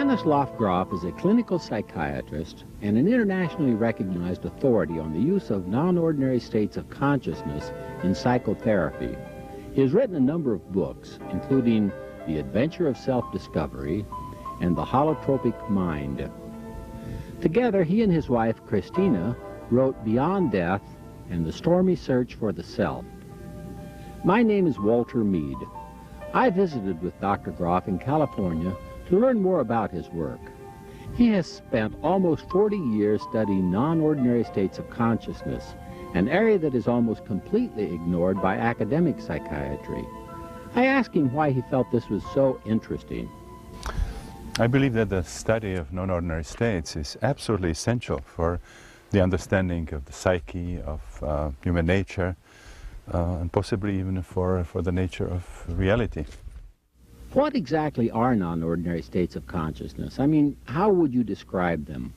Stanislav Grof is a clinical psychiatrist and an internationally recognized authority on the use of non-ordinary states of consciousness in psychotherapy. He has written a number of books, including The Adventure of Self-Discovery and The Holotropic Mind. Together, he and his wife, Christina, wrote Beyond Death and The Stormy Search for the Self. My name is Walter Mead. I visited with Dr. Grof in California to learn more about his work. He has spent almost 40 years studying non-ordinary states of consciousness, an area that is almost completely ignored by academic psychiatry. I asked him why he felt this was so interesting. I believe that the study of non-ordinary states is absolutely essential for the understanding of the psyche, of human nature, and possibly even for the nature of reality. What exactly are non-ordinary states of consciousness? I mean, how would you describe them?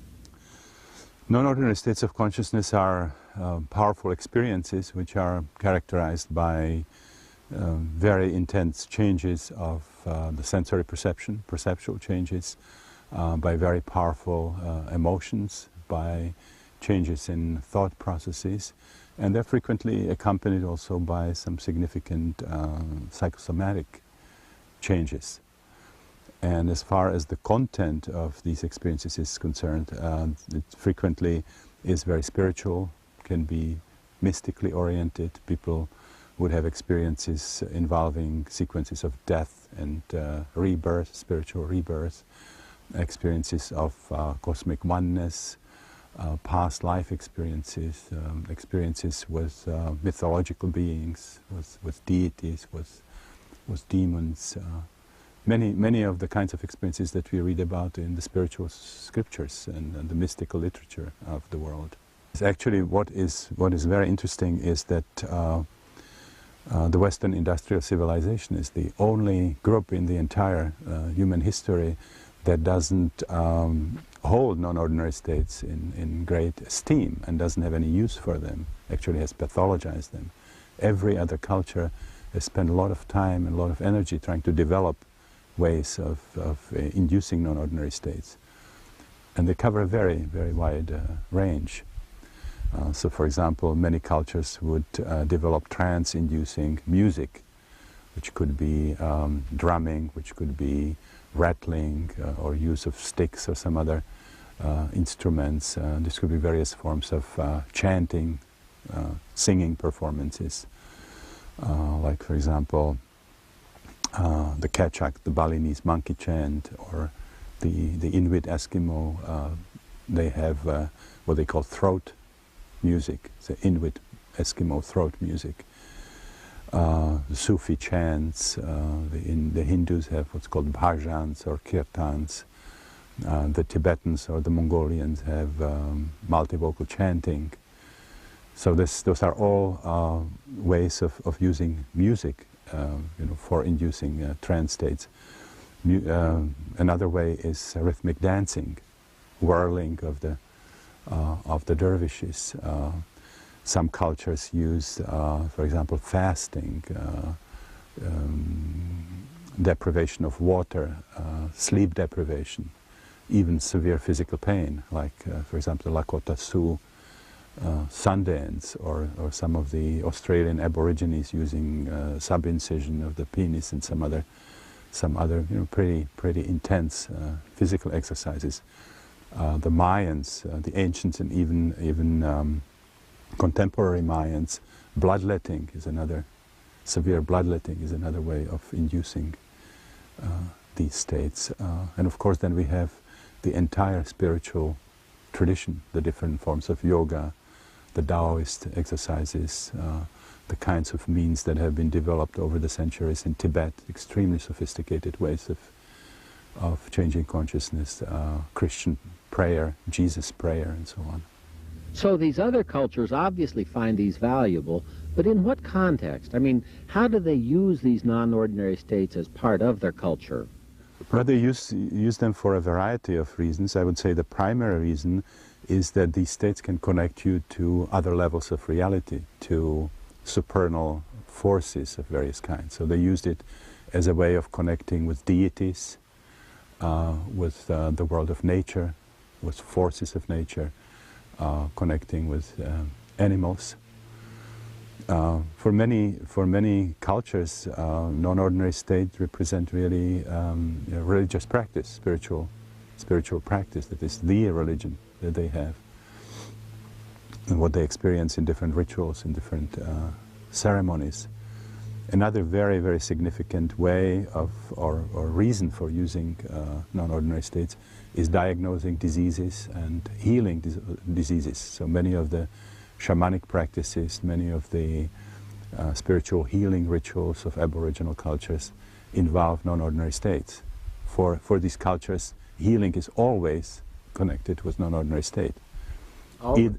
Non-ordinary states of consciousness are powerful experiences which are characterized by very intense changes of the sensory perception, perceptual changes, by very powerful emotions, by changes in thought processes, and they're frequently accompanied also by some significant psychosomatic changes. And as far as the content of these experiences is concerned, it frequently is very spiritual, can be mystically oriented. People would have experiences involving sequences of death and rebirth, spiritual rebirth, experiences of cosmic oneness, past life experiences, experiences with mythological beings, with deities, with demons, many of the kinds of experiences that we read about in the spiritual scriptures and the mystical literature of the world. Actually, what is very interesting is that the Western industrial civilization is the only group in the entire human history that doesn't hold non-ordinary states in great esteem and doesn't have any use for them, actually has pathologized them. Every other culture has spent a lot of time and a lot of energy trying to develop ways of inducing non-ordinary states. And they cover a very, very wide range. So for example, many cultures would develop trance-inducing music, which could be drumming, which could be rattling, or use of sticks or some other instruments. This could be various forms of chanting, singing performances. Like, for example, the Kechak, the Balinese monkey chant, or the Inuit Eskimo, they have what they call throat music, the Inuit Eskimo throat music. The Sufi chants, the Hindus have what's called bhajans or kirtans. The Tibetans or the Mongolians have multivocal chanting. So those are all ways of using music, for inducing trance states. Another way is rhythmic dancing, whirling of the dervishes. Some cultures use, for example, fasting, deprivation of water, sleep deprivation, even severe physical pain, like, for example, the Lakota Sioux Sundance, or some of the Australian Aborigines using sub-incision of the penis and some other pretty intense physical exercises. The Mayans, the ancients, and even contemporary Mayans, bloodletting is another, severe bloodletting is another way of inducing these states. And of course then we have the entire spiritual tradition, the different forms of yoga, the Taoist exercises, the kinds of means that have been developed over the centuries in Tibet, extremely sophisticated ways of changing consciousness, Christian prayer, Jesus prayer, and so on. So these other cultures obviously find these valuable, but in what context? I mean, how do they use these non-ordinary states as part of their culture? Well, they use them for a variety of reasons. I would say the primary reason is that these states can connect you to other levels of reality, to supernal forces of various kinds. So they used it as a way of connecting with deities, with the world of nature, with forces of nature, connecting with animals. For many cultures, non-ordinary state represent really religious practice, spiritual practice. That is the religion that they have, and what they experience in different rituals, in different ceremonies. Another very, very significant way of, or reason for using non-ordinary states is diagnosing diseases and healing diseases. So many of the shamanic practices, many of the spiritual healing rituals of Aboriginal cultures involve non-ordinary states. For these cultures, healing is always connected with non-ordinary state. Oh,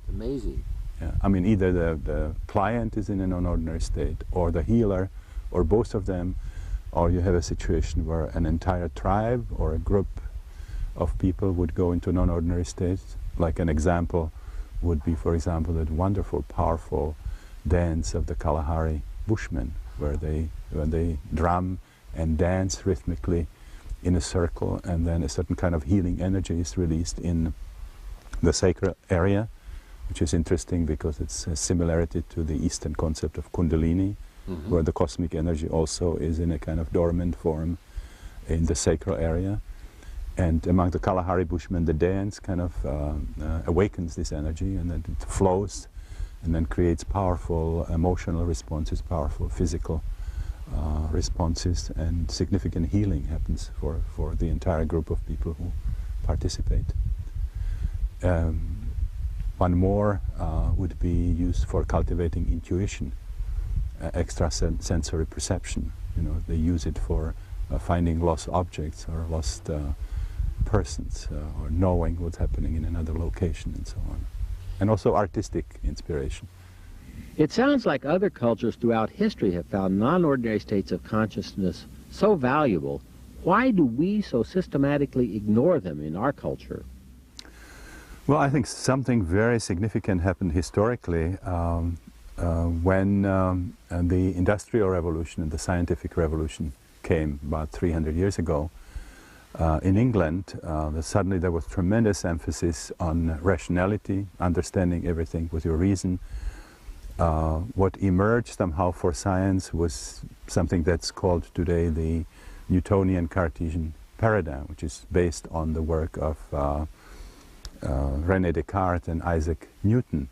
amazing. Yeah, I mean, either the client is in a non-ordinary state, or the healer, or both of them, or you have a situation where an entire tribe or a group of people would go into non-ordinary states. Like an example would be, for example, that wonderful, powerful dance of the Kalahari Bushmen, where when they drum and dance rhythmically in a circle, and then a certain kind of healing energy is released in the sacral area, which is interesting because it's a similarity to the Eastern concept of Kundalini, where the cosmic energy also is in a kind of dormant form in the sacral area. And among the Kalahari Bushmen, the dance kind of awakens this energy, and then it flows and then creates powerful emotional responses, powerful physical responses, and significant healing happens for the entire group of people who participate. One more would be used for cultivating intuition, extrasensory perception. You know, they use it for finding lost objects or lost persons, or knowing what's happening in another location, and so on. And also artistic inspiration. It sounds like other cultures throughout history have found non-ordinary states of consciousness so valuable. Why do we so systematically ignore them in our culture? Well, I think something very significant happened historically when the Industrial Revolution and the Scientific Revolution came about 300 years ago. In England, suddenly there was tremendous emphasis on rationality, understanding everything with your reason. What emerged somehow for science was something that's called today the Newtonian Cartesian paradigm, which is based on the work of René Descartes and Isaac Newton.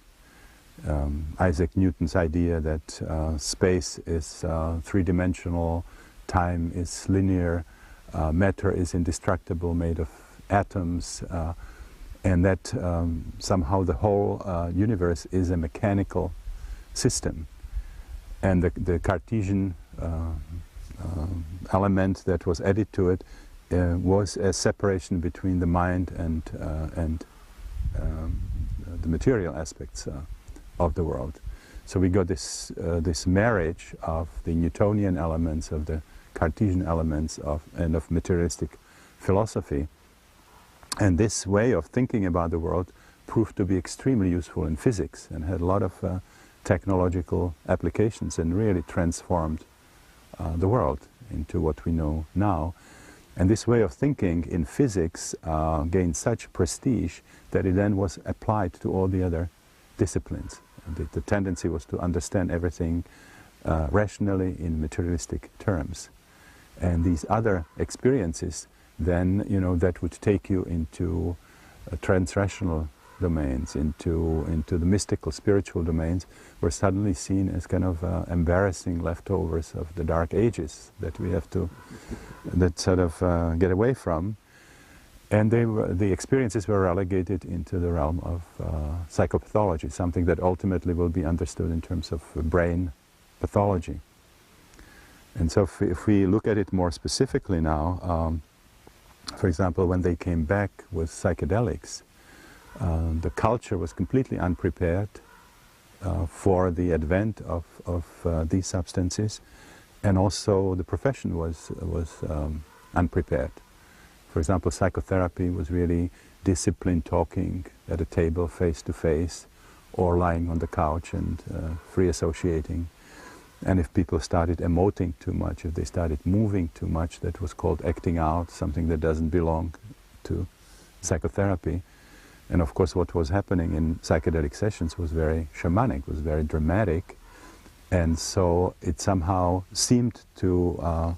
Isaac Newton's idea that space is three-dimensional, time is linear, matter is indestructible, made of atoms, and that somehow the whole universe is a mechanical system. And the Cartesian element that was added to it was a separation between the mind and the material aspects of the world. So we got this marriage of the Newtonian elements, of the Cartesian elements, and of materialistic philosophy. And this way of thinking about the world proved to be extremely useful in physics, and had a lot of technological applications, and really transformed the world into what we know now. And this way of thinking in physics gained such prestige that it then was applied to all the other disciplines. The tendency was to understand everything rationally in materialistic terms. And these other experiences then, you know, that would take you into transrational domains, into the mystical, spiritual domains, were suddenly seen as kind of embarrassing leftovers of the Dark Ages that we have to get away from. And the experiences were relegated into the realm of psychopathology, something that ultimately will be understood in terms of brain pathology. And so if we look at it more specifically now, for example, when they came back with psychedelics, the culture was completely unprepared for the advent of these substances, and also the profession was unprepared. For example, psychotherapy was really disciplined talking at a table face to face, or lying on the couch and free associating. And if people started emoting too much, if they started moving too much, that was called acting out, something that doesn't belong to psychotherapy. And of course what was happening in psychedelic sessions was very shamanic, was very dramatic. And so it somehow seemed to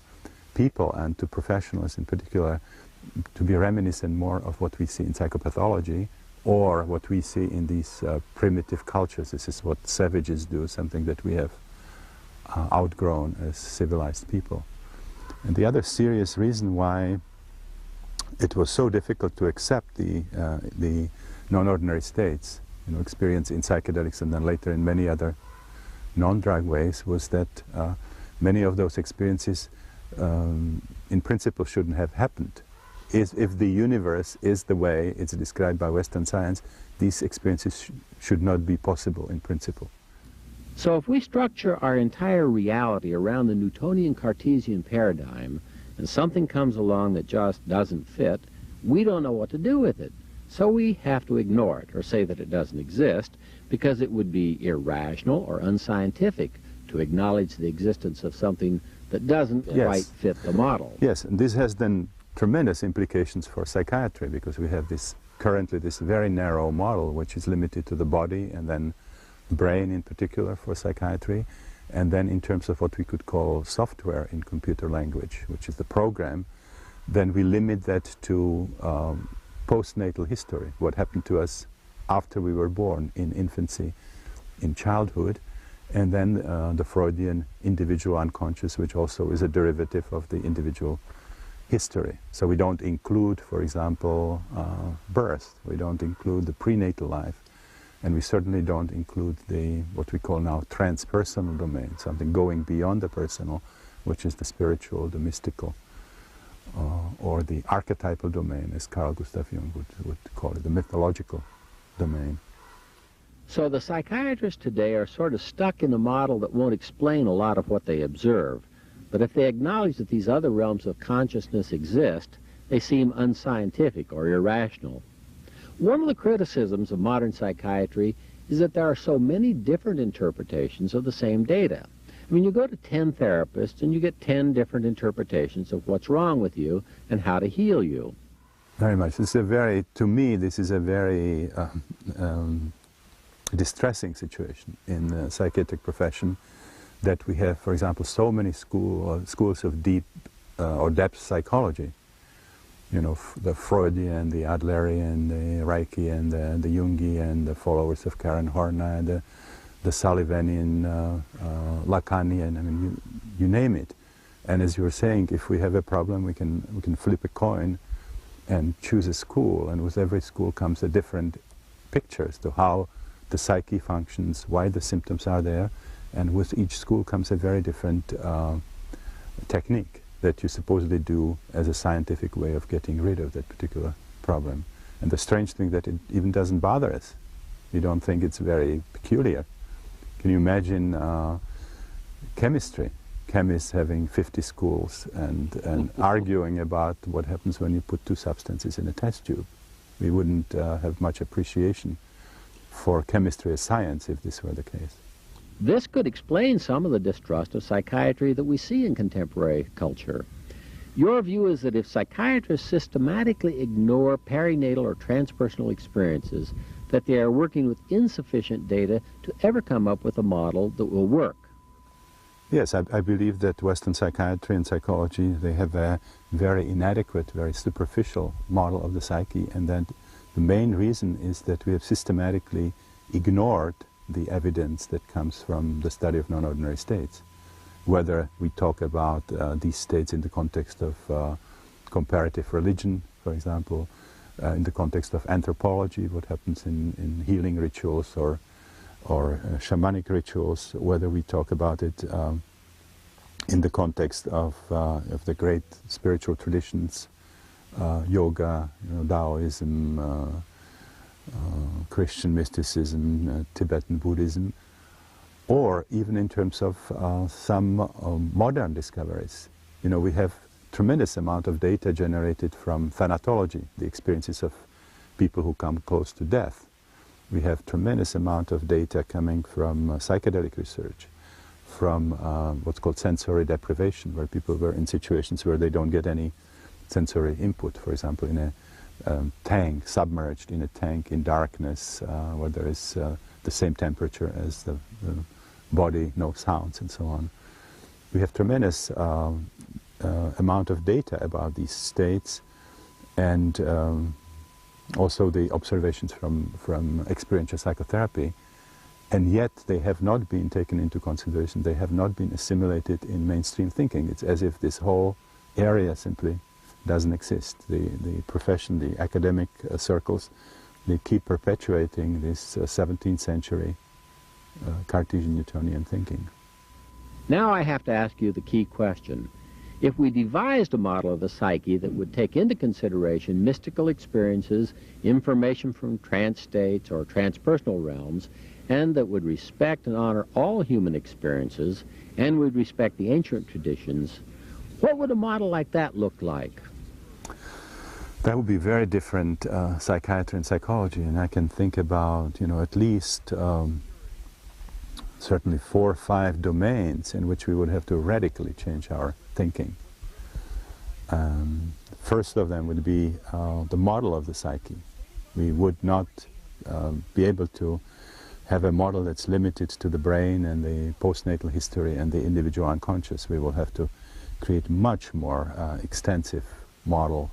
people and to professionals in particular to be reminiscent more of what we see in psychopathology or what we see in these primitive cultures. This is what savages do, something that we have outgrown as civilized people. And the other serious reason why it was so difficult to accept the non-ordinary states, experience in psychedelics and then later in many other non-drug ways, was that many of those experiences in principle shouldn't have happened. If the universe is the way it's described by Western science, these experiences should not be possible in principle. So if we structure our entire reality around the Newtonian Cartesian paradigm and something comes along that just doesn't fit, we don't know what to do with it. So we have to ignore it or say that it doesn't exist because it would be irrational or unscientific to acknowledge the existence of something that doesn't quite fit the model. Yes, and this has then tremendous implications for psychiatry because we have currently this very narrow model which is limited to the body and then brain in particular for psychiatry, and then in terms of what we could call software in computer language, which is the program, then we limit that to postnatal history, what happened to us after we were born, in infancy, in childhood, and then the Freudian individual unconscious, which also is a derivative of the individual history. So we don't include, for example, birth, we don't include the prenatal life, and we certainly don't include what we call now transpersonal domain, something going beyond the personal, which is the spiritual, the mystical, or the archetypal domain, as Carl Gustav Jung would call it, the mythological domain. So the psychiatrists today are sort of stuck in a model that won't explain a lot of what they observe. But if they acknowledge that these other realms of consciousness exist, they seem unscientific or irrational. One of the criticisms of modern psychiatry is that there are so many different interpretations of the same data. I mean, you go to 10 therapists and you get 10 different interpretations of what's wrong with you and how to heal you. Very much. To me, this is a very distressing situation in the psychiatric profession, that we have, for example, so many schools of deep or depth psychology. The Freudian, the Adlerian, the Reichian, the Jungian, the followers of Karen Horney, the Sullivanian, Lacanian, I mean, you name it. And as you were saying, if we have a problem, we can flip a coin and choose a school, and with every school comes a different picture as to how the psyche functions, why the symptoms are there, and with each school comes a very different technique that you supposedly do as a scientific way of getting rid of that particular problem. And the strange thing that it even doesn't bother us. We don't think it's very peculiar. Can you imagine chemistry? Chemists having 50 schools and arguing about what happens when you put two substances in a test tube. We wouldn't have much appreciation for chemistry as science if this were the case. This could explain some of the distrust of psychiatry that we see in contemporary culture. Your view is that if psychiatrists systematically ignore perinatal or transpersonal experiences, that they are working with insufficient data to ever come up with a model that will work. Yes, I believe that Western psychiatry and psychology, they have a very inadequate, very superficial model of the psyche, and that the main reason is that we have systematically ignored the evidence that comes from the study of non-ordinary states. Whether we talk about these states in the context of comparative religion, for example, in the context of anthropology, what happens in healing rituals or shamanic rituals, whether we talk about it in the context of the great spiritual traditions, yoga, Taoism, Christian mysticism, Tibetan Buddhism, or even in terms of some modern discoveries. We have tremendous amount of data generated from thanatology, the experiences of people who come close to death. We have tremendous amount of data coming from psychedelic research, from what's called sensory deprivation, where people were in situations where they don't get any sensory input, for example, in a tank, submerged in a tank in darkness, where there is the same temperature as the body, no sounds, and so on. We have tremendous amount of data about these states, and also the observations from experiential psychotherapy, and yet they have not been taken into consideration. They have not been assimilated in mainstream thinking. It's as if this whole area simply doesn't exist. The profession, the academic circles, they keep perpetuating this 17th century Cartesian Newtonian thinking. Now I have to ask you the key question. If we devised a model of the psyche that would take into consideration mystical experiences, information from trance states or transpersonal realms, and that would respect and honor all human experiences, and would respect the ancient traditions, what would a model like that look like? That would be very different psychiatry and psychology, and I can think about, at least certainly 4 or 5 domains in which we would have to radically change our thinking. First of them would be the model of the psyche. We would not be able to have a model that's limited to the brain and the postnatal history and the individual unconscious. We will have to create much more extensive model,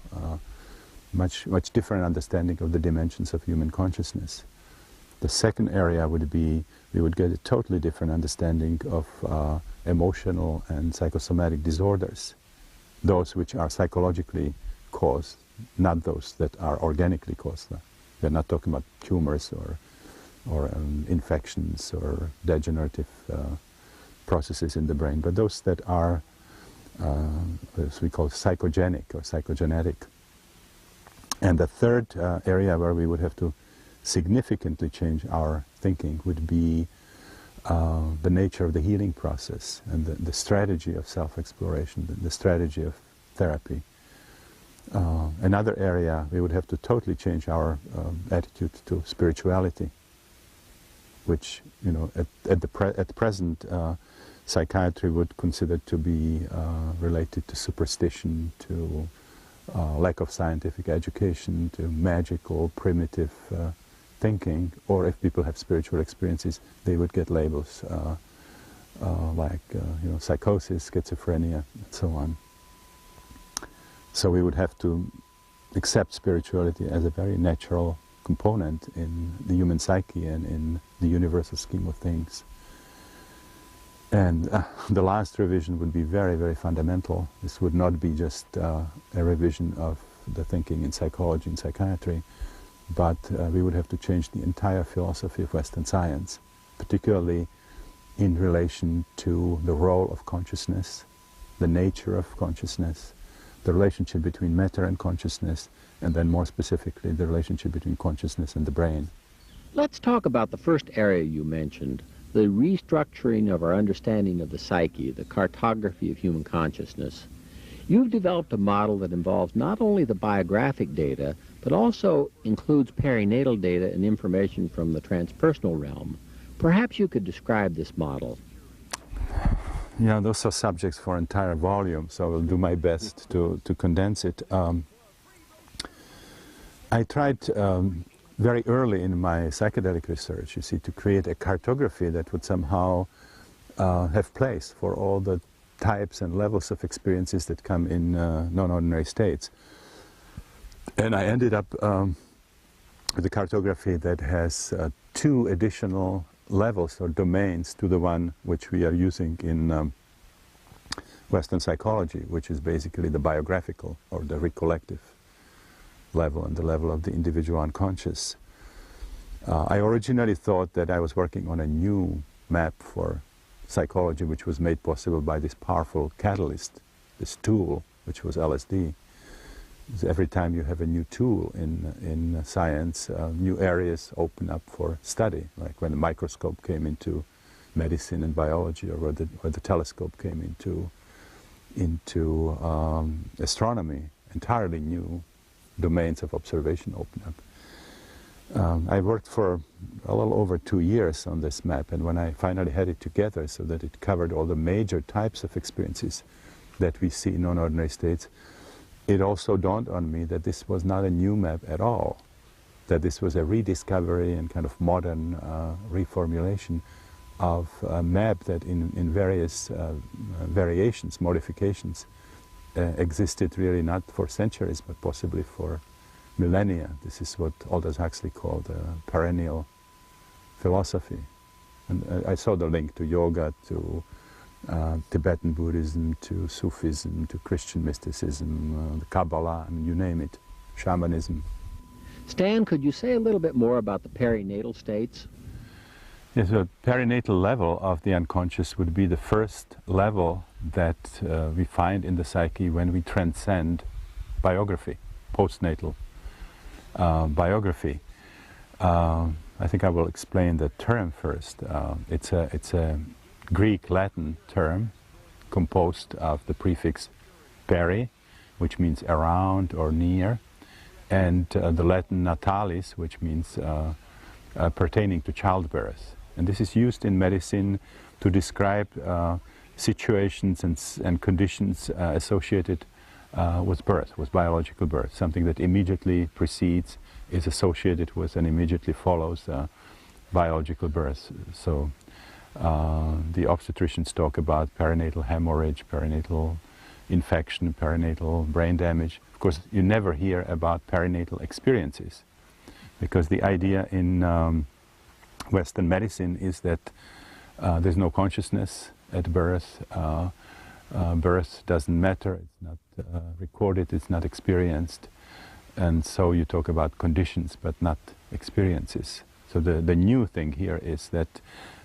much different understanding of the dimensions of human consciousness. The second area would be, we would get a totally different understanding of emotional and psychosomatic disorders, those which are psychologically caused, not those that are organically caused. We're not talking about tumors or infections or degenerative processes in the brain, but those that are, as we call, psychogenic or psychogenetic. And the third area where we would have to significantly change our thinking would be the nature of the healing process and the strategy of self-exploration, the strategy of therapy. Another area, we would have to totally change our attitude to spirituality, which, at present, psychiatry would consider to be related to superstition, to lack of scientific education, to magical, primitive thinking, or if people have spiritual experiences, they would get labels like psychosis, schizophrenia, and so on. So we would have to accept spirituality as a very natural component in the human psyche and in the universal scheme of things. And the last revision would be very, very fundamental. This would not be just a revision of the thinking in psychology and psychiatry, but we would have to change the entire philosophy of Western science, particularly in relation to the role of consciousness, the nature of consciousness, the relationship between matter and consciousness, and then more specifically the relationship between consciousness and the brain. Let's talk about the first area you mentioned, the restructuring of our understanding of the psyche, the cartography of human consciousness. You've developed a model that involves not only the biographic data, but also includes perinatal data and information from the transpersonal realm. Perhaps you could describe this model. Yeah, those are subjects for an entire volume, so I will do my best to condense it. I tried very early in my psychedelic research, to create a cartography that would somehow have place for all the types and levels of experiences that come in non-ordinary states. And I ended up with a cartography that has 2 additional levels or domains to the one which we are using in Western psychology, which is basically the biographical or the recollective level and the level of the individual unconscious. I originally thought that I was working on a new map for psychology, which was made possible by this powerful catalyst, this tool, which was LSD. Every time you have a new tool in science, new areas open up for study, like when the microscope came into medicine and biology, or where the telescope came into astronomy. Entirely new domains of observation open up. I worked for a little over 2 years on this map, and when I finally had it together so that it covered all the major types of experiences that we see in non-ordinary states, it also dawned on me that this was not a new map at all, that this was a rediscovery and kind of modern reformulation of a map that in various variations, modifications, existed really not for centuries but possibly for millennia. This is what Aldous Huxley called perennial philosophy. And I saw the link to yoga, to Tibetan Buddhism, to Sufism, to Christian mysticism, the Kabbalah, I mean, you name it, shamanism. Stan, could you say a little bit more about the perinatal states? Yes, the perinatal level of the unconscious would be the first level that we find in the psyche when we transcend biography, postnatal biography. I think I will explain the term first. It's a Greek-Latin term composed of the prefix peri, which means around or near, and the Latin natalis, which means pertaining to childbirth. And this is used in medicine to describe situations and conditions associated with birth, with biological birth. Something that immediately precedes, is associated with, and immediately follows biological birth. So the obstetricians talk about perinatal hemorrhage, perinatal infection, perinatal brain damage. Of course, you never hear about perinatal experiences, because the idea in Western medicine is that there's no consciousness at birth. Birth doesn't matter, it's not recorded, it's not experienced. And so you talk about conditions, but not experiences. So the new thing here is that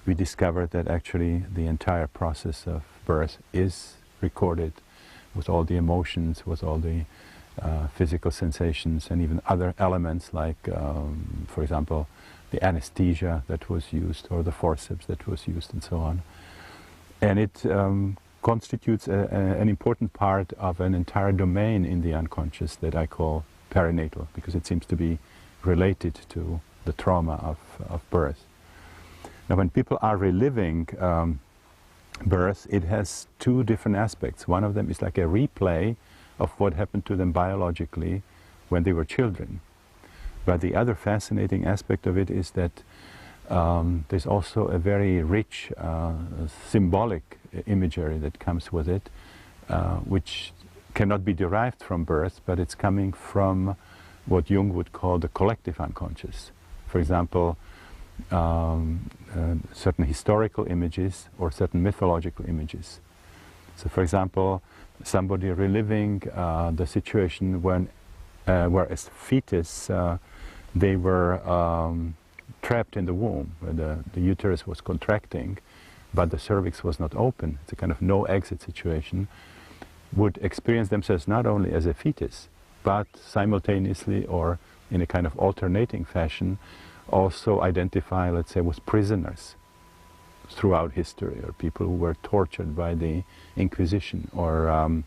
we discovered that actually the entire process of birth is recorded with all the emotions, with all the physical sensations, and even other elements like, for example, the anesthesia that was used, or the forceps that was used, and so on. And it constitutes an important part of an entire domain in the unconscious that I call perinatal, because it seems to be related to the trauma of birth. Now, when people are reliving birth, it has two different aspects. One of them is like a replay of what happened to them biologically when they were children. But the other fascinating aspect of it is that there's also a very rich symbolic imagery that comes with it, which cannot be derived from birth, but it's coming from what Jung would call the collective unconscious. For example, certain historical images or certain mythological images. So, for example, somebody reliving the situation when, where as fetus they were trapped in the womb, where the uterus was contracting, but the cervix was not open. It's a kind of no-exit situation. Would experience themselves not only as a fetus, but simultaneously or in a kind of alternating fashion also identify, let's say, with prisoners throughout history, or people who were tortured by the Inquisition, or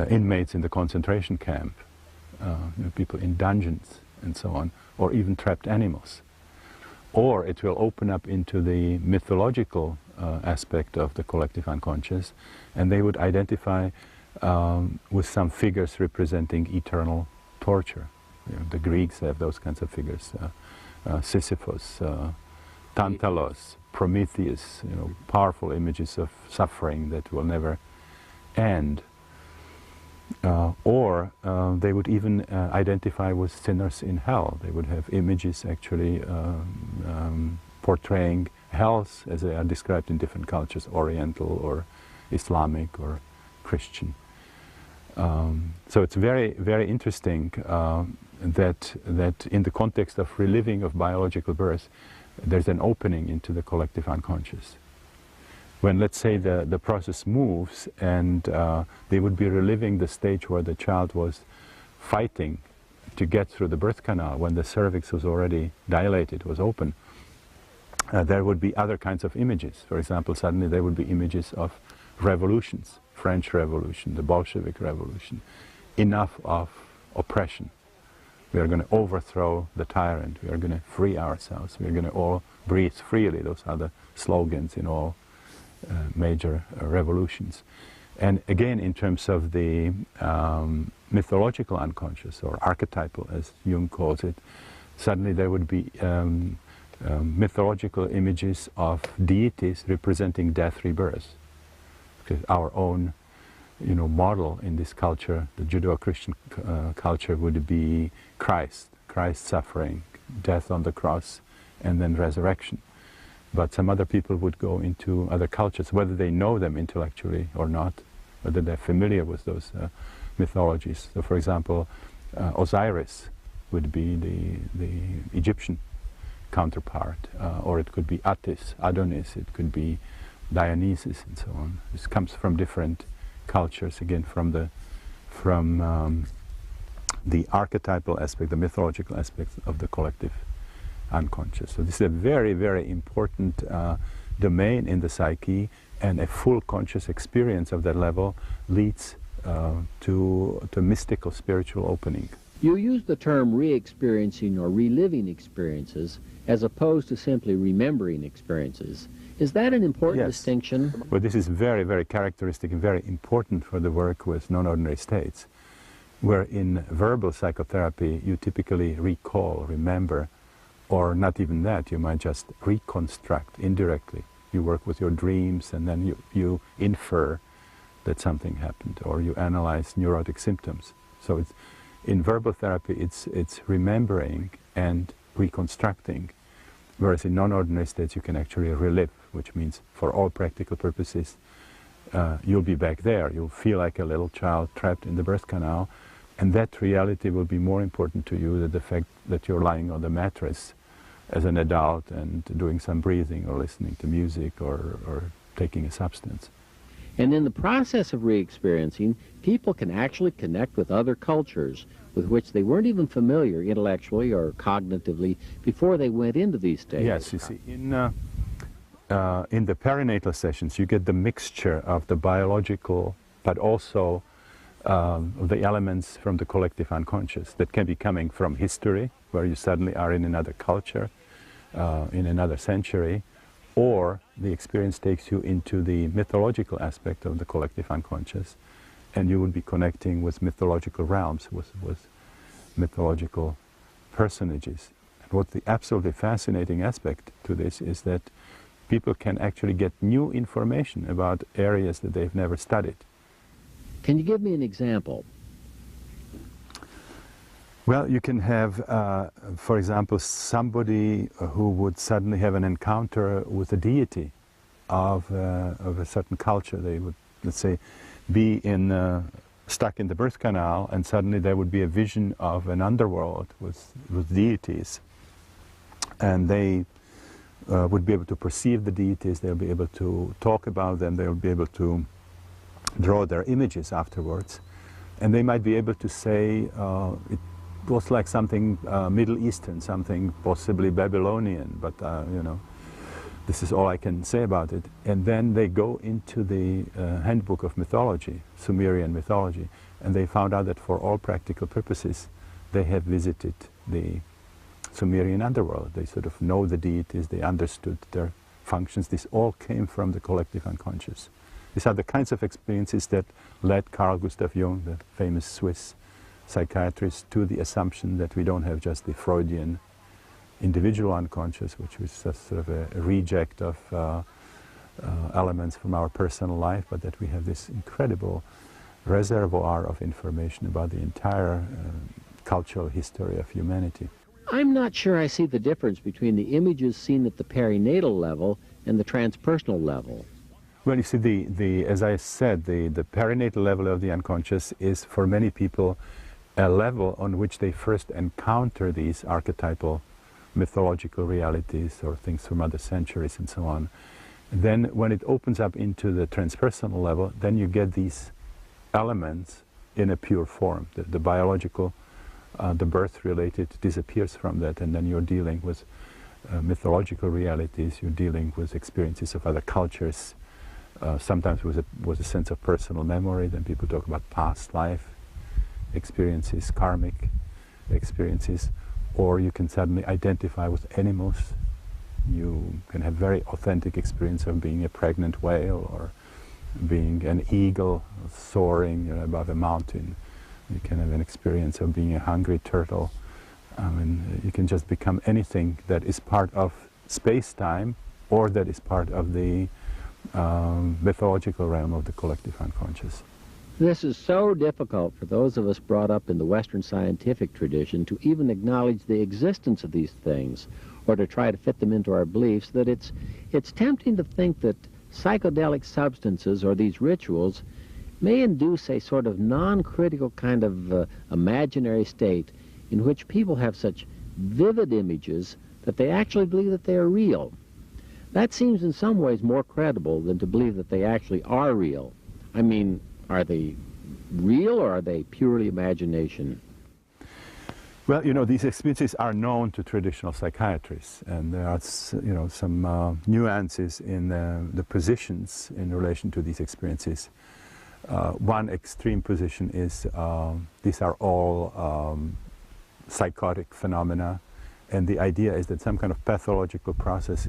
inmates in the concentration camp, people in dungeons and so on, or even trapped animals. Or it will open up into the mythological aspect of the collective unconscious, and they would identify with some figures representing eternal torture. You know, the Greeks have those kinds of figures, Sisyphus, Tantalos, Prometheus, you know, powerful images of suffering that will never end. Or they would even identify with sinners in hell. They would have images actually portraying hells as they are described in different cultures, Oriental or Islamic or Christian. So it's very, very interesting that in the context of reliving of biological birth, there's an opening into the collective unconscious. When, let's say, the process moves and they would be reliving the stage where the child was fighting to get through the birth canal, when the cervix was already dilated, was open, there would be other kinds of images. For example, suddenly there would be images of revolutions, French Revolution, the Bolshevik Revolution, enough of oppression. We are going to overthrow the tyrant. We are going to free ourselves. We are going to all breathe freely. Those are the slogans in all major revolutions. And again, in terms of the mythological unconscious, or archetypal, as Jung calls it, suddenly there would be mythological images of deities representing death, rebirth. Because our own, model in this culture, the Judeo-Christian culture, would be Christ suffering, death on the cross, and then resurrection. But some other people would go into other cultures, whether they know them intellectually or not, whether they're familiar with those mythologies. So, for example, Osiris would be the Egyptian counterpart, or it could be Attis, Adonis, it could be Dionysus, and so on. This comes from different cultures, again from the archetypal aspect, the mythological aspect of the collective unconscious. So this is a very, very important domain in the psyche, and a full conscious experience of that level leads to mystical spiritual opening. You use the term re-experiencing or reliving experiences as opposed to simply remembering experiences. Is that an important distinction? Well, this is very, very characteristic and very important for the work with non-ordinary states, where in verbal psychotherapy you typically recall, remember, or not even that, you might just reconstruct indirectly. You work with your dreams, and then you infer that something happened, or you analyze neurotic symptoms. So it's, in verbal therapy it's remembering and reconstructing, whereas in non-ordinary states you can actually relive, which means for all practical purposes you'll be back there. You'll feel like a little child trapped in the birth canal, and that reality will be more important to you than the fact that you're lying on the mattress as an adult and doing some breathing or listening to music or taking a substance. And in the process of re-experiencing, people can actually connect with other cultures with which they weren't even familiar intellectually or cognitively before they went into these states. Yes, you see, in the perinatal sessions you get the mixture of the biological but also the elements from the collective unconscious that can be coming from history, where you suddenly are in another culture, in another century, or the experience takes you into the mythological aspect of the collective unconscious, and you will be connecting with mythological realms, with mythological personages. And what the absolutely fascinating aspect to this is that people can actually get new information about areas that they've never studied. Can you give me an example? Well, you can have, for example, somebody who would suddenly have an encounter with a deity of a certain culture. They would, let's say, be stuck in the birth canal, and suddenly there would be a vision of an underworld with deities. And they would be able to perceive the deities, they'll be able to talk about them, they'll be able to draw their images afterwards. And they might be able to say, it was like something Middle Eastern, something possibly Babylonian, but this is all I can say about it. And then they go into the handbook of mythology, Sumerian mythology, and they found out that for all practical purposes they have visited the Sumerian underworld. They sort of know the deities, they understood their functions. This all came from the collective unconscious. These are the kinds of experiences that led Carl Gustav Jung, the famous Swiss psychiatrist, to the assumption that we don't have just the Freudian individual unconscious, which was just sort of a reject of elements from our personal life, but that we have this incredible reservoir of information about the entire cultural history of humanity. I'm not sure I see the difference between the images seen at the perinatal level and the transpersonal level. Well, you see, as I said, the perinatal level of the unconscious is for many people a level on which they first encounter these archetypal mythological realities or things from other centuries and so on. Then when it opens up into the transpersonal level, then you get these elements in a pure form. The biological, the birth-related disappears from that, and then you're dealing with mythological realities, you're dealing with experiences of other cultures, sometimes with a sense of personal memory. Then people talk about past life experiences, karmic experiences, or you can suddenly identify with animals. You can have very authentic experience of being a pregnant whale or being an eagle soaring above a mountain. You can have an experience of being a hungry turtle. I mean, you can just become anything that is part of space-time or that is part of the mythological realm of the collective unconscious. This is so difficult for those of us brought up in the Western scientific tradition to even acknowledge the existence of these things or to try to fit them into our beliefs, that it's tempting to think that psychedelic substances or these rituals may induce a sort of non-critical kind of imaginary state in which people have such vivid images that they actually believe that they are real. That seems in some ways more credible than to believe that they actually are real. I mean, are they real or are they purely imagination? Well, these experiences are known to traditional psychiatrists, and there are, some nuances in the positions in relation to these experiences. One extreme position is these are all psychotic phenomena, and the idea is that some kind of pathological process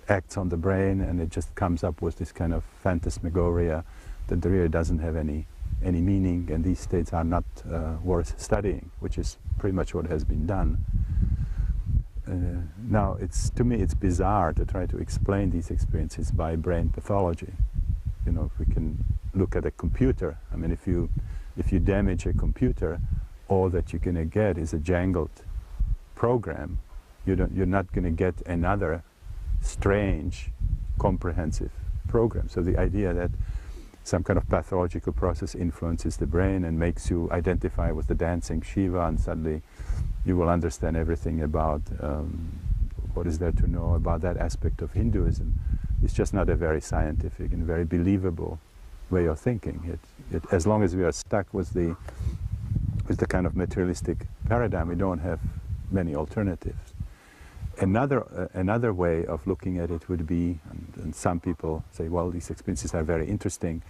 acts on the brain, and it just comes up with this kind of phantasmagoria that really doesn't have any meaning, and these states are not worth studying, which is pretty much what has been done. Now, to me, it's bizarre to try to explain these experiences by brain pathology. If we can look at a computer, I mean, if you damage a computer, all that you're going to get is a jangled program. You're not going to get another strange, comprehensive program. So the idea that some kind of pathological process influences the brain and makes you identify with the dancing Shiva, and suddenly you will understand everything about what is there to know about that aspect of Hinduism. It's just not a very scientific and very believable way of thinking. As long as we are stuck with the kind of materialistic paradigm, we don't have many alternatives. Another way of looking at it would be, and some people say, well, these experiences are very interesting,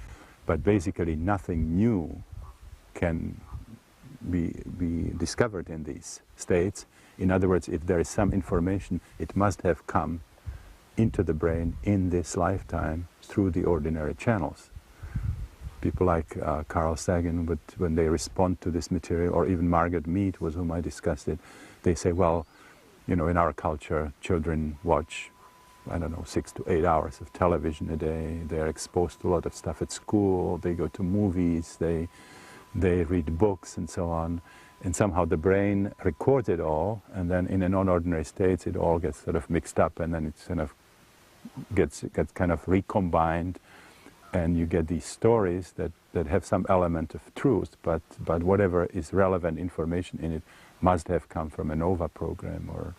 but basically nothing new can be discovered in these states. In other words, if there is some information, it must have come into the brain in this lifetime through the ordinary channels. People like Carl Sagan, when they respond to this material, or even Margaret Mead, with whom I discussed it, they say, well, in our culture, children watch, 6 to 8 hours of television a day. They are exposed to a lot of stuff at school. They go to movies. They read books and so on. And somehow the brain records it all, and then in a non-ordinary state, it all gets sort of mixed up, and then it kind of gets kind of recombined, and you get these stories that have some element of truth, but whatever is relevant information in it must have come from a NOVA program, or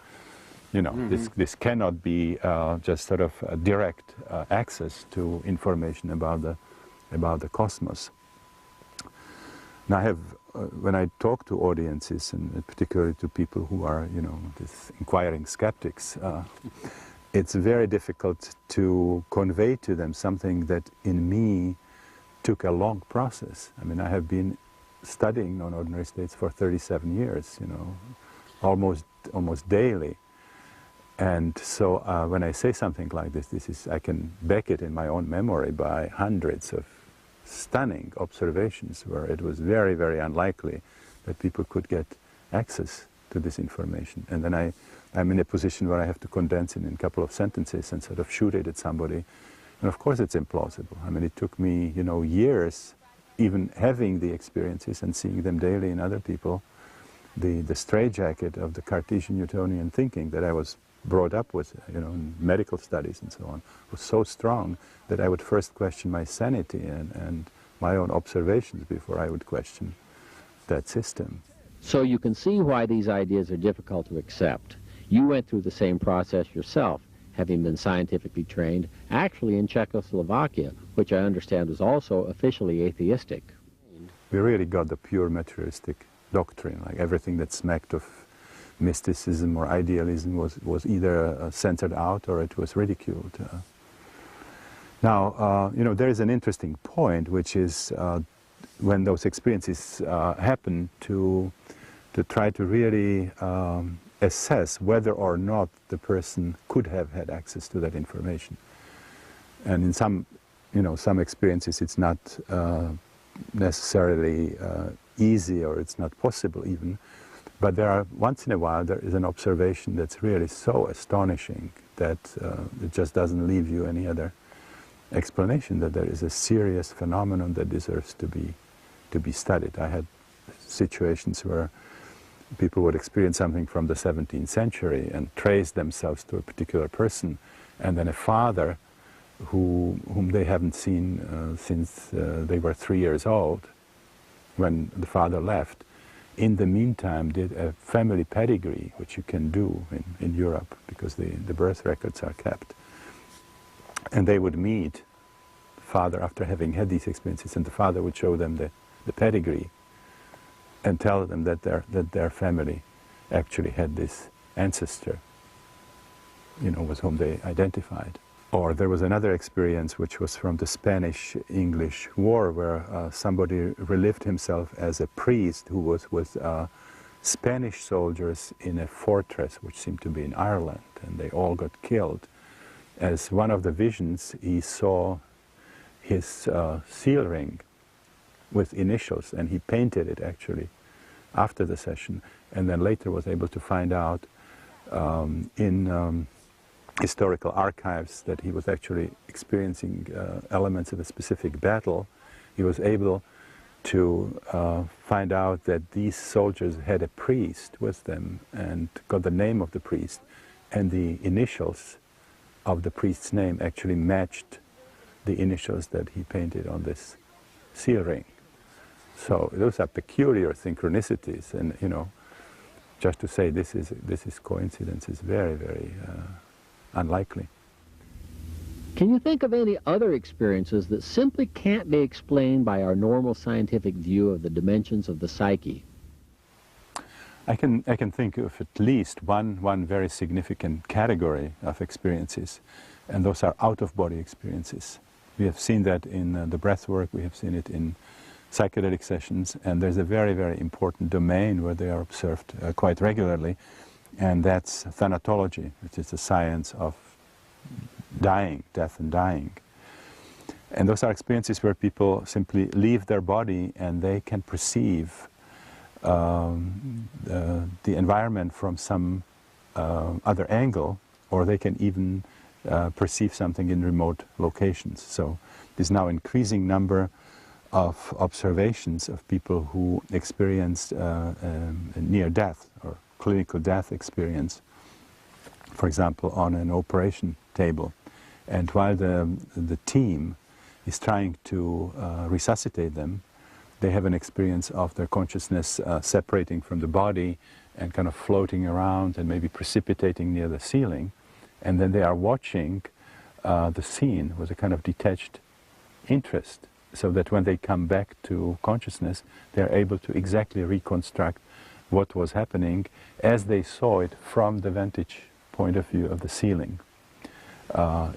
this cannot be just sort of a direct access to information about the cosmos. Now, I have when I talk to audiences, and particularly to people who are these inquiring skeptics, it's very difficult to convey to them something that in me took a long process. I mean, I have been studying non-ordinary states for 37 years, almost daily. And so when I say something like this, I can back it in my own memory by hundreds of stunning observations where it was very, very unlikely that people could get access to this information. And then I'm in a position where I have to condense it in a couple of sentences and sort of shoot it at somebody. And of course it's implausible. I mean, it took me, years, even having the experiences and seeing them daily in other people, the straitjacket of the Cartesian Newtonian thinking that I was brought up with, in medical studies and so on, was so strong that I would first question my sanity and my own observations before I would question that system. So you can see why these ideas are difficult to accept. You went through the same process yourself, having been scientifically trained, actually in Czechoslovakia, which I understand was also officially atheistic. We really got the pure materialistic doctrine, like everything that smacked of mysticism or idealism was either censored out or it was ridiculed. Now, there is an interesting point, which is when those experiences happen to to try to really assess whether or not the person could have had access to that information. And in some, some experiences it's not necessarily easy, or it's not possible even, but once in a while there is an observation that's really so astonishing that it just doesn't leave you any other explanation, that there is a serious phenomenon that deserves to be studied. I had situations where people would experience something from the 17th century and trace themselves to a particular person, and then a father whom they haven't seen since they were 3 years old, when the father left, in the meantime did a family pedigree, which you can do in Europe because the birth records are kept. And they would meet the father after having had these experiences, and the father would show them the pedigree and tell them that their family actually had this ancestor, with whom they identified. Or there was another experience which was from the Spanish-English War, where somebody relived himself as a priest who was with Spanish soldiers in a fortress which seemed to be in Ireland, and they all got killed. As one of the visions, he saw his seal ring with initials, and he painted it actually after the session, and then later was able to find out in historical archives that he was actually experiencing elements of a specific battle. He was able to find out that these soldiers had a priest with them, and got the name of the priest, and the initials of the priest's name actually matched the initials that he painted on this seal ring. So those are peculiar synchronicities, and just to say this is coincidence is very, very unlikely. Can you think of any other experiences that simply can't be explained by our normal scientific view of the dimensions of the psyche? I can think of at least one very significant category of experiences, and those are out-of-body experiences. We have seen that in the breath work, we have seen it in psychedelic sessions, and there's a very, very important domain where they are observed quite regularly, and that's thanatology, which is the science of dying, death and dying. And those are experiences where people simply leave their body and they can perceive the environment from some other angle, or they can even perceive something in remote locations. So there's now an increasing number of observations of people who experienced a near death or clinical death experience, for example, on an operation table. And while the team is trying to resuscitate them, they have an experience of their consciousness separating from the body and kind of floating around and maybe precipitating near the ceiling. And then they are watching the scene with a kind of detached interest, so that when they come back to consciousness, they're able to exactly reconstruct what was happening as they saw it from the vantage point of view of the ceiling.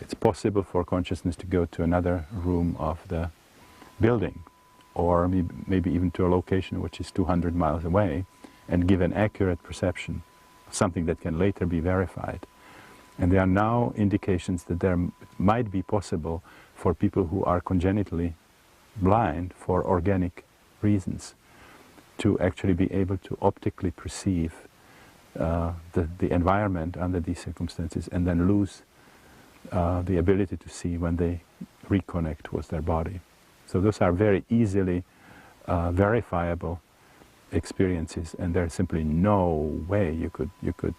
It's possible for consciousness to go to another room of the building, or maybe even to a location which is 200 miles away, and give an accurate perception, something that can later be verified. And there are now indications that there might be possible for people who are congenitally blind for organic reasons to actually be able to optically perceive the environment under these circumstances, and then lose the ability to see when they reconnect with their body. So those are very easily verifiable experiences, and there's simply no way you could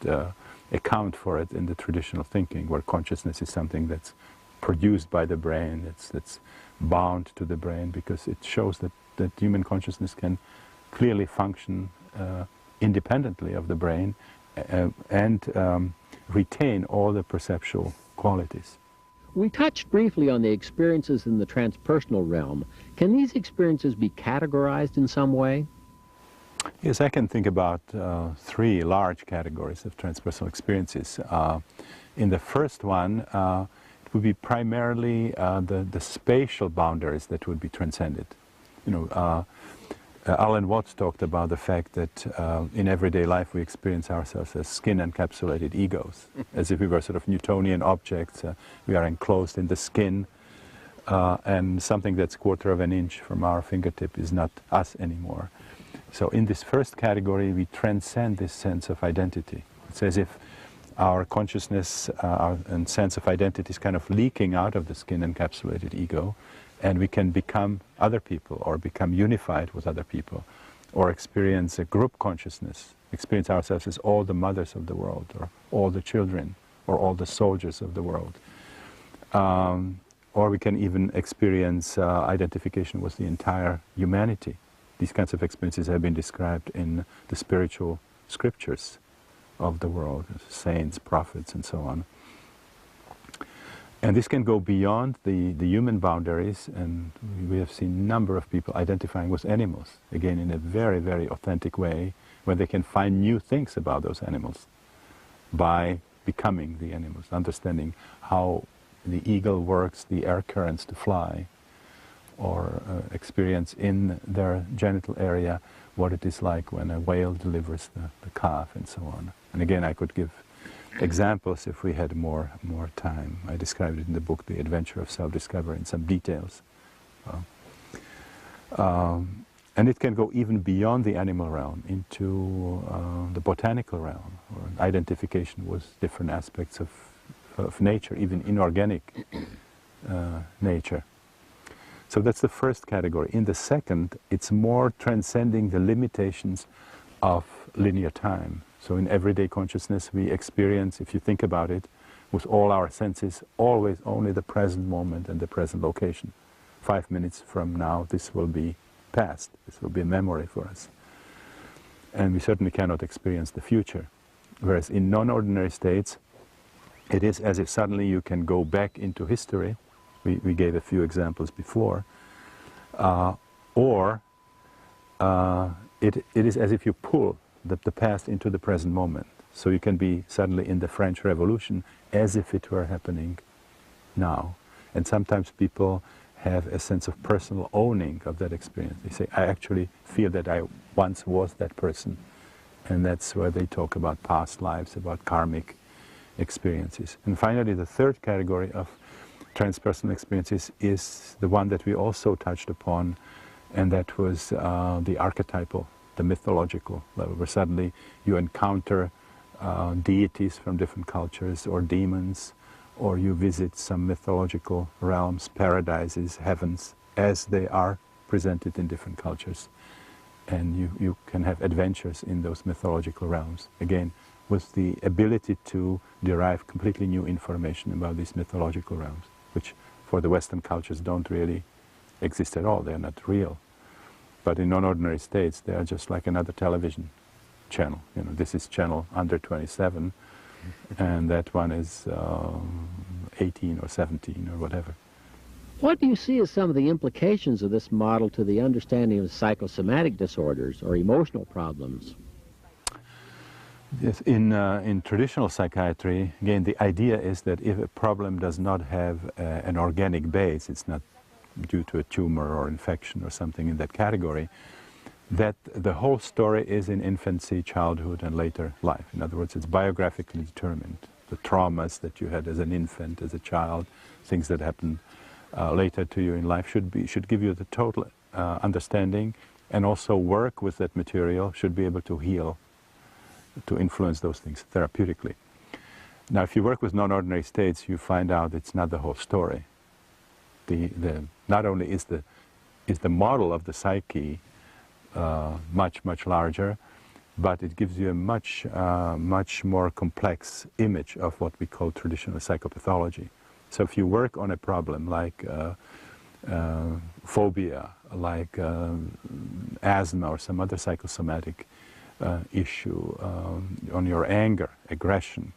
account for it in the traditional thinking, where consciousness is something that's produced by the brain, that's bound to the brain, because it shows that human consciousness can clearly function independently of the brain and retain all the perceptual qualities. We touched briefly on the experiences in the transpersonal realm. Can these experiences be categorized in some way? Yes, I can think about three large categories of transpersonal experiences. In the first one, it would be primarily the spatial boundaries that would be transcended. Alan Watts talked about the fact that in everyday life we experience ourselves as skin-encapsulated egos, as if we were sort of Newtonian objects. We are enclosed in the skin, and something that's 1/4 of an inch from our fingertip is not us anymore. So in this first category, we transcend this sense of identity. It's as if our consciousness and sense of identity is kind of leaking out of the skin-encapsulated ego, and we can become other people, or become unified with other people, or experience a group consciousness, experience ourselves as all the mothers of the world, or all the children, or all the soldiers of the world. Or we can even experience identification with the entire humanity. These kinds of experiences have been described in the spiritual scriptures of the world, saints, prophets, and so on. And this can go beyond the human boundaries, and we have seen a number of people identifying with animals, again in a very, very authentic way, where they can find new things about those animals by becoming the animals, understanding how the eagle works the air currents to fly, or experience in their genital area what it is like when a whale delivers the calf, and so on. And again, I could give examples if we had more time. I described it in the book, The Adventure of Self-Discovery, in some details. And it can go even beyond the animal realm into the botanical realm, or identification with different aspects of nature, even inorganic nature. So that's the first category. In the second, it's more transcending the limitations of linear time. So in everyday consciousness we experience, if you think about it, with all our senses, always only the present moment and the present location. 5 minutes from now this will be past, this will be a memory for us. And we certainly cannot experience the future. Whereas in non-ordinary states, it is as if suddenly you can go back into history. We gave a few examples before. It is as if you pull the past into the present moment. So you can be suddenly in the French Revolution as if it were happening now. And sometimes people have a sense of personal owning of that experience. They say, I actually feel that I once was that person. And that's where they talk about past lives, about karmic experiences. And finally, the third category of transpersonal experiences is the one that we also touched upon, and that was the archetypal, the mythological level, where suddenly you encounter deities from different cultures, or demons, or you visit some mythological realms, paradises, heavens, as they are presented in different cultures. And you can have adventures in those mythological realms, again, with the ability to derive completely new information about these mythological realms, which for the Western cultures don't really exist at all. They're not real. But in non-ordinary states, they are just like another television channel. You know, this is channel under 27, and that one is 18 or 17 or whatever. What do you see as some of the implications of this model to the understanding of psychosomatic disorders or emotional problems? Yes, in traditional psychiatry, again, the idea is that if a problem does not have an organic base, it's not due to a tumor or infection or something in that category, that the whole story is in infancy, childhood, and later life. In other words, it's biographically determined. The traumas that you had as an infant, as a child, things that happen later to you in life should give you the total understanding, and also work with that material should be able to heal, to influence those things therapeutically. Now, if you work with non-ordinary states, you find out it's not the whole story. Not only is the model of the psyche much larger, but it gives you a much more complex image of what we call traditional psychopathology. So if you work on a problem like phobia, like asthma or some other psychosomatic issue, on your anger, aggression,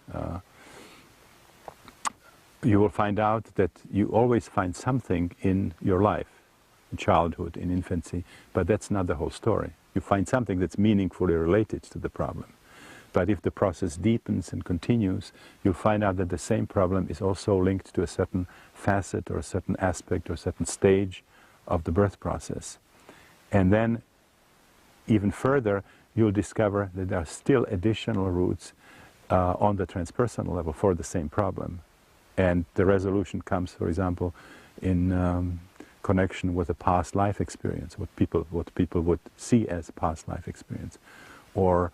you will find out that you always find something in your life, in childhood, in infancy, but that's not the whole story. You find something that's meaningfully related to the problem. But if the process deepens and continues, you'll find out that the same problem is also linked to a certain facet or a certain aspect or a certain stage of the birth process. And then even further, you'll discover that there are still additional routes on the transpersonal level for the same problem. And the resolution comes, for example, in connection with a past life experience, what people would see as past life experience. Or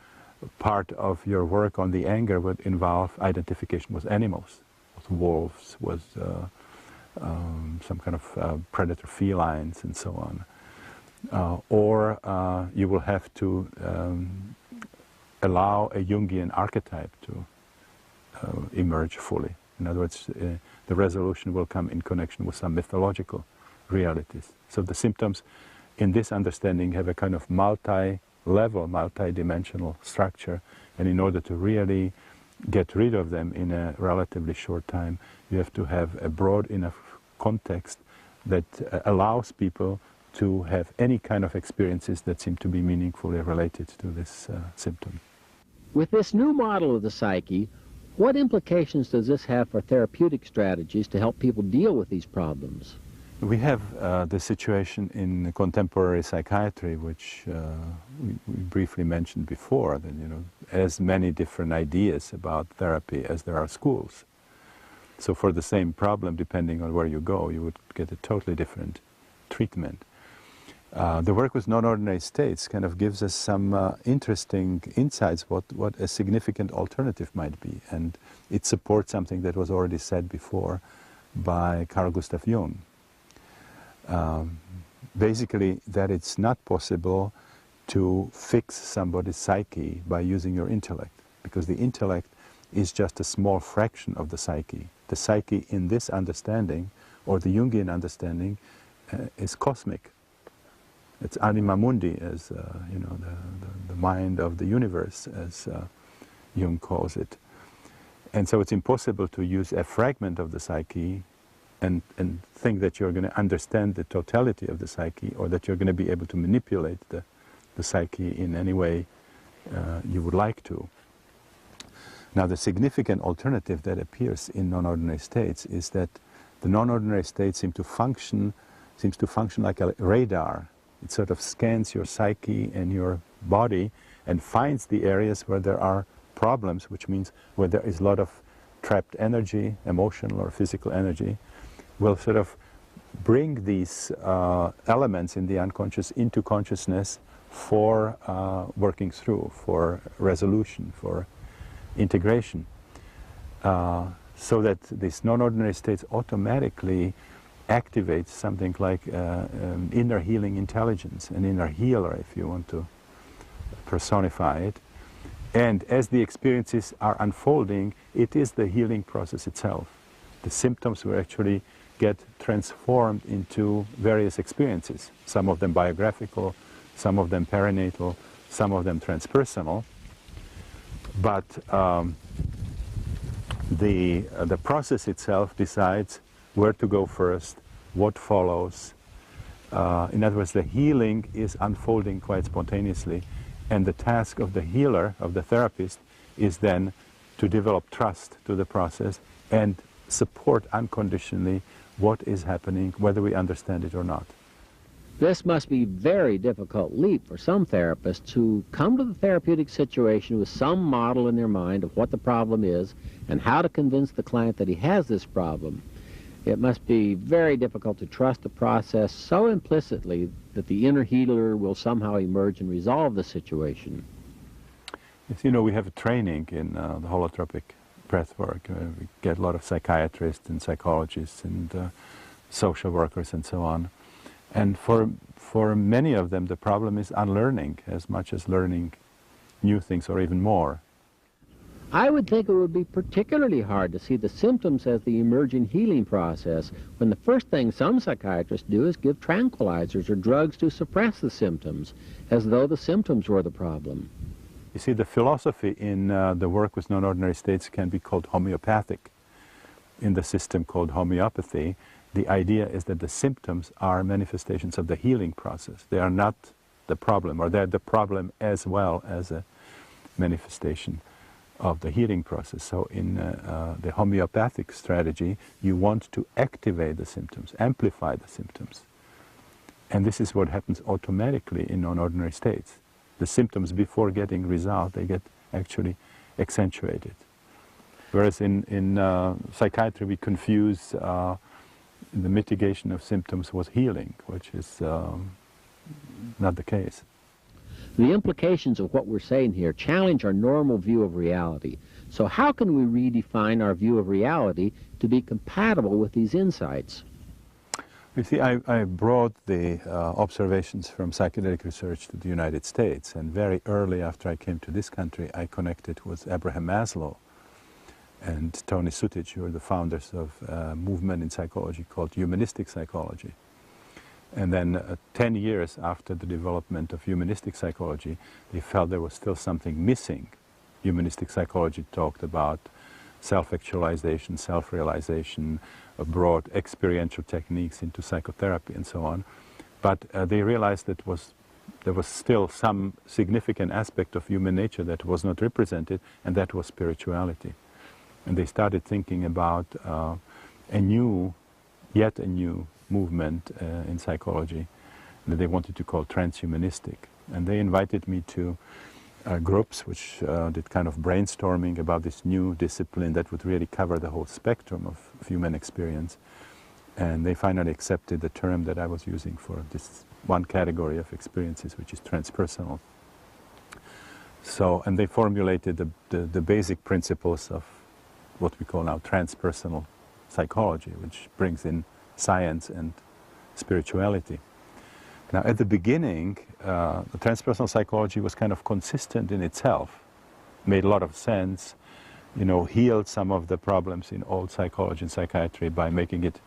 part of your work on the anger would involve identification with animals, with wolves, with some kind of predator felines and so on. Or you will have to allow a Jungian archetype to emerge fully. In other words, the resolution will come in connection with some mythological realities. So the symptoms in this understanding have a kind of multi-level, multi-dimensional structure, and in order to really get rid of them in a relatively short time, you have to have a broad enough context that allows people to have any kind of experiences that seem to be meaningfully related to this symptom. With this new model of the psyche, what implications does this have for therapeutic strategies to help people deal with these problems? We have the situation in contemporary psychiatry, which we briefly mentioned before, that, you know, as many different ideas about therapy as there are schools. So for the same problem, depending on where you go, you would get a totally different treatment. The work with non-ordinary states kind of gives us some interesting insights what a significant alternative might be, and it supports something that was already said before by Carl Gustav Jung. Basically, that it's not possible to fix somebody's psyche by using your intellect, because the intellect is just a small fraction of the psyche. The psyche in this understanding, or the Jungian understanding, is cosmic. It's anima mundi, as you know, the mind of the universe, as Jung calls it. And so it's impossible to use a fragment of the psyche and think that you're going to understand the totality of the psyche, or that you're going to be able to manipulate the psyche in any way you would like to. Now, the significant alternative that appears in non-ordinary states is that the non-ordinary state seems to function like a radar. It sort of scans your psyche and your body and finds the areas where there are problems, which means where there is a lot of trapped energy, emotional or physical energy, will sort of bring these elements in the unconscious into consciousness for working through, for resolution, for integration. So that these non-ordinary states automatically activates something like inner healing intelligence, an inner healer, if you want to personify it. And as the experiences are unfolding, it is the healing process itself. The symptoms will actually get transformed into various experiences, some of them biographical, some of them perinatal, some of them transpersonal. But the process itself decides where to go first, what follows. In other words, the healing is unfolding quite spontaneously, and the task of the healer, of the therapist, is then to develop trust to the process and support unconditionally what is happening, whether we understand it or not. This must be a very difficult leap for some therapists who come to the therapeutic situation with some model in their mind of what the problem is and how to convince the client that he has this problem. It must be very difficult to trust the process so implicitly that the inner healer will somehow emerge and resolve the situation. Yes, you know, we have a training in the holotropic breath work. We get a lot of psychiatrists and psychologists and social workers and so on. And for many of them, the problem is unlearning as much as learning new things or even more. I would think it would be particularly hard to see the symptoms as the emerging healing process when the first thing some psychiatrists do is give tranquilizers or drugs to suppress the symptoms, as though the symptoms were the problem. You see, the philosophy in the work with non-ordinary states can be called homeopathic. In the system called homeopathy, the idea is that the symptoms are manifestations of the healing process. They are not the problem, or they're the problem as well as a manifestation of the healing process. So in the homeopathic strategy, you want to activate the symptoms, amplify the symptoms. And this is what happens automatically in non-ordinary states. the symptoms before getting resolved, they get actually accentuated. Whereas in psychiatry we confuse the mitigation of symptoms with healing, which is not the case. The implications of what we're saying here challenge our normal view of reality. So how can we redefine our view of reality to be compatible with these insights? You see, I brought the observations from psychedelic research to the United States, and very early after I came to this country, I connected with Abraham Maslow and Tony Sutic, who are the founders of a movement in psychology called humanistic psychology. And then 10 years after the development of humanistic psychology, they felt there was still something missing. Humanistic psychology talked about self-actualization, self-realization, brought experiential techniques into psychotherapy and so on. But they realized that there was still some significant aspect of human nature that was not represented, and that was spirituality. And they started thinking about yet a new movement in psychology that they wanted to call transhumanistic. And they invited me to groups which did kind of brainstorming about this new discipline that would really cover the whole spectrum of human experience. And they finally accepted the term that I was using for this one category of experiences, which is transpersonal. So, and they formulated the basic principles of what we call now transpersonal psychology, which brings in science and spirituality. Now, at the beginning, the transpersonal psychology was kind of consistent in itself, made a lot of sense, you know, healed some of the problems in old psychology and psychiatry by making it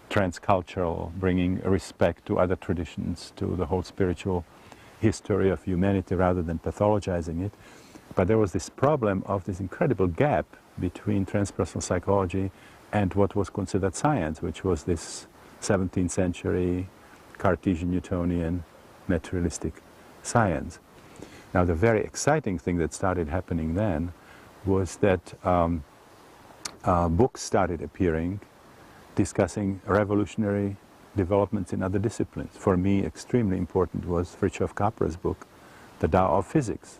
transcultural, bringing respect to other traditions, to the whole spiritual history of humanity rather than pathologizing it. But there was this problem of this incredible gap between transpersonal psychology and what was considered science, which was this 17th century Cartesian Newtonian materialistic science. Now, the very exciting thing that started happening then was that books started appearing discussing revolutionary developments in other disciplines. For me, extremely important was Fritjof Capra's book, The Tao of Physics,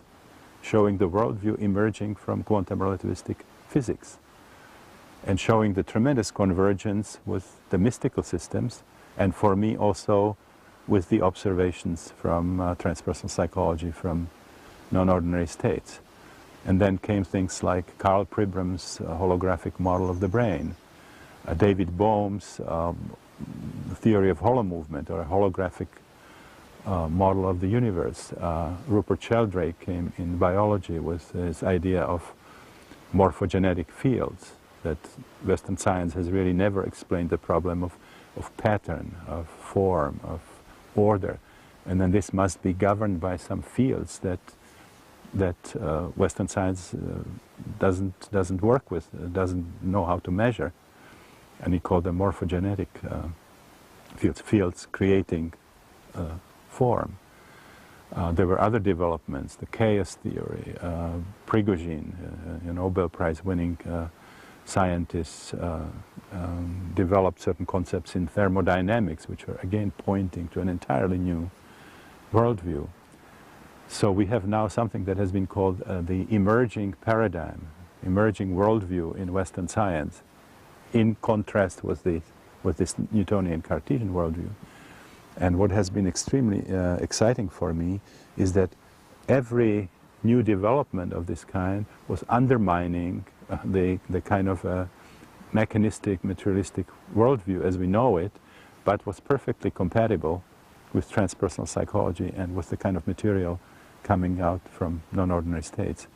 showing the worldview emerging from quantum relativistic physics and showing the tremendous convergence with the mystical systems, and for me also with the observations from transpersonal psychology from non-ordinary states. And then came things like Karl Pribram's holographic model of the brain, David Bohm's theory of hollow movement, or a holographic model of the universe. Rupert Sheldrake came in biology with his idea of morphogenetic fields, that Western science has really never explained the problem of pattern, of form, of order. And then this must be governed by some fields that Western science doesn't work with, doesn't know how to measure. And he called them morphogenetic fields creating form. There were other developments, the chaos theory, Prigogine, a Nobel Prize winning scientists developed certain concepts in thermodynamics, which are again pointing to an entirely new worldview. So we have now something that has been called the emerging paradigm, emerging worldview in Western science, in contrast with this Newtonian Cartesian worldview. And what has been extremely exciting for me is that every new development of this kind was undermining the kind of mechanistic, materialistic worldview as we know it, but was perfectly compatible with transpersonal psychology and with the kind of material coming out from non-ordinary states.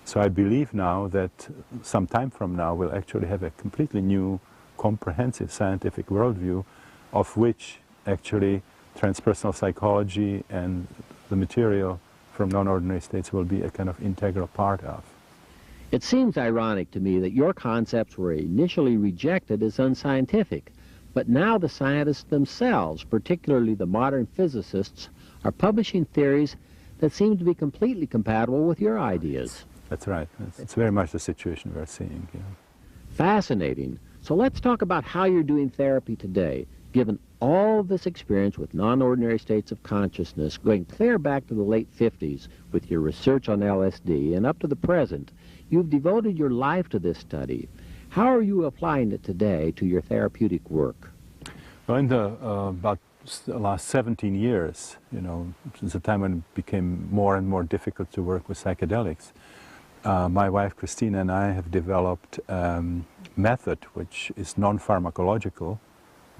So I believe now that some time from now we'll actually have a completely new, comprehensive scientific worldview, of which actually transpersonal psychology and the material from non-ordinary states will be a kind of integral part of. It seems ironic to me that your concepts were initially rejected as unscientific, but now the scientists themselves, particularly the modern physicists, are publishing theories that seem to be completely compatible with your ideas. That's right. It's very much the situation we're seeing. Yeah. Fascinating. So let's talk about how you're doing therapy today. Given all this experience with non-ordinary states of consciousness, going clear back to the late 50s with your research on LSD and up to the present, you've devoted your life to this study. How are you applying it today to your therapeutic work? Well, in the about the last 17 years, since the time when it became more and more difficult to work with psychedelics, my wife Christina and I have developed a method which is non-pharmacological,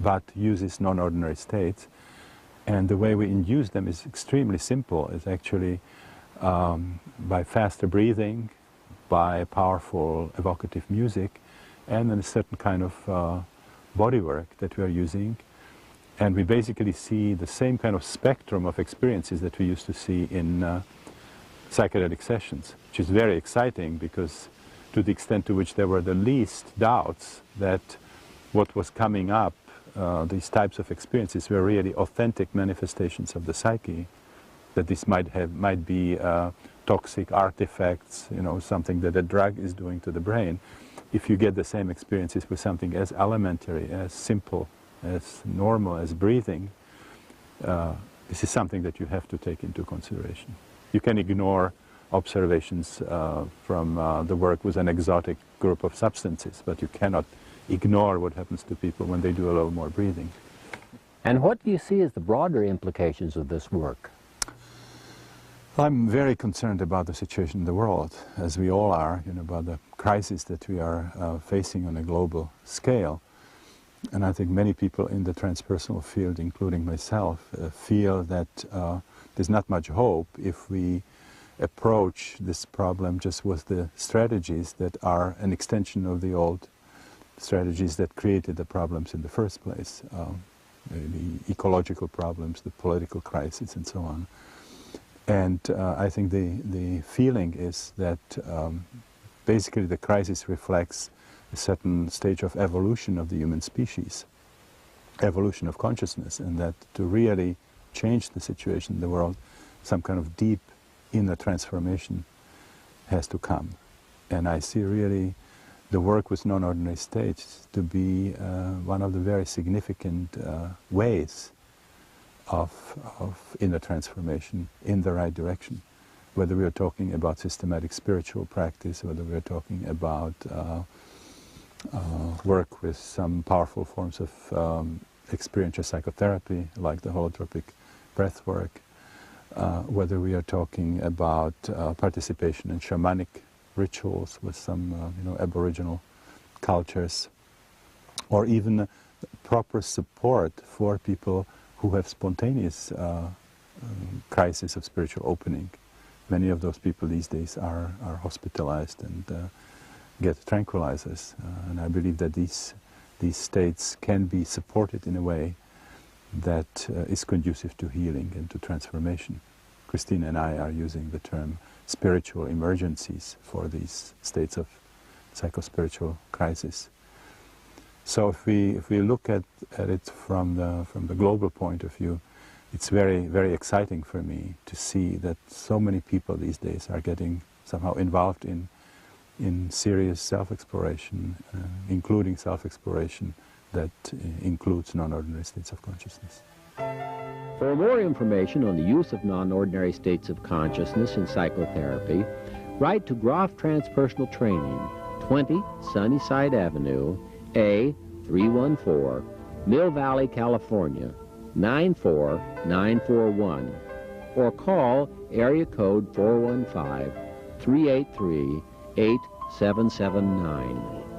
but uses non-ordinary states. And the way we induce them is extremely simple. It's actually by faster breathing, by powerful evocative music, and then a certain kind of body work that we are using. And we basically see the same kind of spectrum of experiences that we used to see in psychedelic sessions, which is very exciting because to the extent to which there were the least doubts that what was coming up, these types of experiences were really authentic manifestations of the psyche, that this might be toxic artifacts, something that a drug is doing to the brain. If you get the same experiences with something as elementary, as simple, as normal as breathing, this is something that you have to take into consideration. You can ignore observations from the work with an exotic group of substances, but you cannot ignore what happens to people when they do a little more breathing. And what do you see as the broader implications of this work? I'm very concerned about the situation in the world, as we all are, about the crisis that we are facing on a global scale. And I think many people in the transpersonal field, including myself, feel that there's not much hope if we approach this problem just with the strategies that are an extension of the old strategies that created the problems in the first place, the ecological problems, the political crisis, and so on. And I think the feeling is that basically the crisis reflects a certain stage of evolution of the human species, evolution of consciousness, and that to really change the situation in the world, some kind of deep inner transformation has to come. And I see really the work with non-ordinary states to be one of the very significant ways of inner transformation in the right direction. Whether we are talking about systematic spiritual practice, whether we are talking about work with some powerful forms of experiential psychotherapy, like the holotropic breath work, whether we are talking about participation in shamanic rituals with some Aboriginal cultures, or even proper support for people who have spontaneous crisis of spiritual opening. Many of those people these days are hospitalized and get tranquilizers, and I believe that these states can be supported in a way that is conducive to healing and to transformation. Christina and I are using the term spiritual emergencies for these states of psychospiritual crisis. So if we look at it from the global point of view, it's very, very exciting for me to see that so many people these days are getting somehow involved in serious self-exploration, including self-exploration that includes non-ordinary states of consciousness. For more information on the use of non-ordinary states of consciousness in psychotherapy, write to Grof Transpersonal Training, 20 Sunnyside Avenue, A314, Mill Valley, California, 94941, or call area code 415-383-8779.